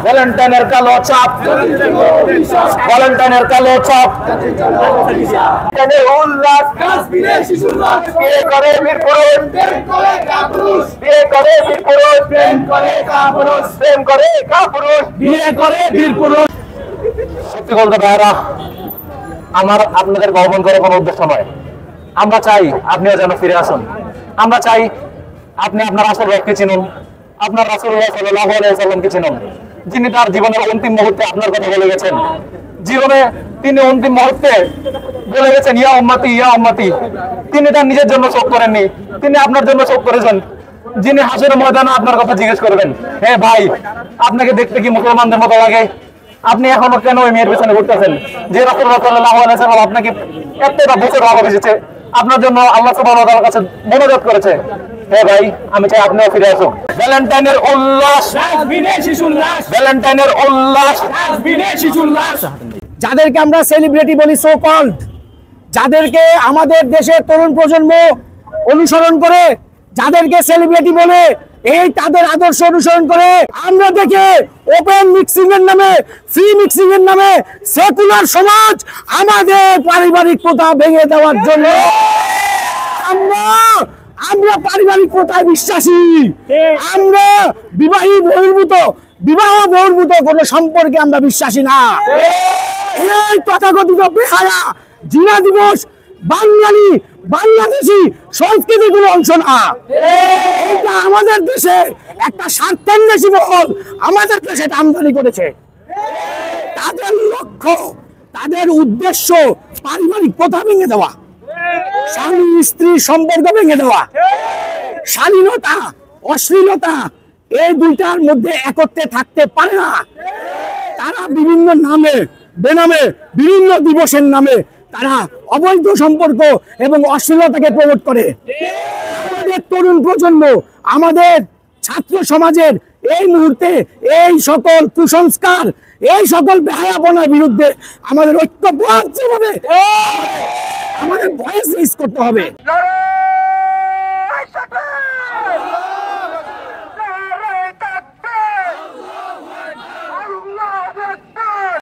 ভ্যালেন্টাইনের কালো চাপ, ভ্যালেন্টাইনের কালো চাপ, উল্লাস, বিয়ে করে বীর পুরুষ, বিয়ে করে বীর পুরুষ, প্রেম করে কাপুরুষ, প্রেম করে কাপুরুষ, বিয়ে করে বীর পুরুষ। সত্যি বলতে ভাইরা, আমার আপনাদের গমন করার কোনো উদ্দেশ্য নয়। আমরা চাই আপনিও যেন ফিরে আসুন। আমরা চাই আপনি আপনার আসল রবকে চিনুন, আপনার রাসূলুল্লাহ সাল্লাল্লাহু আলাইহি ওয়াসাল্লামকে চিনুন, যিনি তার জীবনের অন্তিম মুহূর্তে আপনার কথা বলে গেছেন। জীবনে তিনি অন্তিম মুহূর্তে বলে গেছেন ইয়া উম্মতি ইয়া উম্মতি। তিনি তার নিজের জন্য শোক করেননি, তিনি আপনার জন্য শোক করেছেন। যিনি হাসরের ময়দানে আপনার কথা জিজ্ঞেস করবেন, হে ভাই, আপনাকে দেখতে কি মুসলমানদের মতো লাগে? আপনি এখনো কেন ওই মেয়ের পিছনে ঘুরতেছেন? যে রাসূলুল্লাহ সাল্লাল্লাহু আলাইহি ওয়াসাল্লাম আপনাকে একটা বছর ভালোবেসেছে, আপনার জন্য আল্লাহ সুবহানাহু ওয়া তাআলার কাছে মোনাজাত করেছে। হে ভাই, আমি চাই আপনিও ফিরে আসুন। ভ্যালেন্টাইনের উল্লাস, ভ্যালেন্টাইনের উল্লাস, যাদেরকে আমরা সেলিব্রিটি বলি, সো কল্ড, যাদেরকে আমাদের দেশের তরুণ প্রজন্ম অনুসরণ করে, যাদেরকে সেলিব্রিটি বলে, এই তাদের আদর্শ অনুসরণ করে আমরা দেখে ওপেন মিক্সিং এর নামে, ফ্রি মিক্সিং এর নামে সেকুলার সমাজ আমাদের পারিবারিক প্রথা ভেঙে দেওয়ার জন্য আমরা পারিবারিক প্রথায় বিশ্বাসী। আমরা বিবাহ বহির্ভূত কোন সম্পর্কে আমরা বিশ্বাসী না। এই তথাকথিত বেহায়া জিনা দিবস বাংলাদেশি সংস্কৃতির কোনো অংশ না। এটা আমাদের দেশে একটা স্বার্থান্বেষী মহল আমাদের দেশে আমদানি করেছে। তাদের লক্ষ্য, তাদের উদ্দেশ্য পারিবারিক প্রথা ভেঙে দেওয়া, স্বামী স্ত্রীর সম্পর্ক ভেঙে দেওয়া। শালীনতা অশ্লীলতা এই দুইটার মধ্যে একত্রে থাকতে পারে না। তারা বিভিন্ন নামে বেনামে, বিভিন্ন দিবসের নামে তারা অবৈধ সম্পর্ক এবং অশ্লীলতাকে প্রমোট করে। আমাদের তরুণ প্রজন্ম, আমাদের ছাত্র সমাজের এই মুহূর্তে এই সকল কুসংস্কার, এই সকল বেহায়াপনার বিরুদ্ধে আমাদের ঐক্যবদ্ধ হবে, আমাদের ভয়েস রেজ করতে হবে।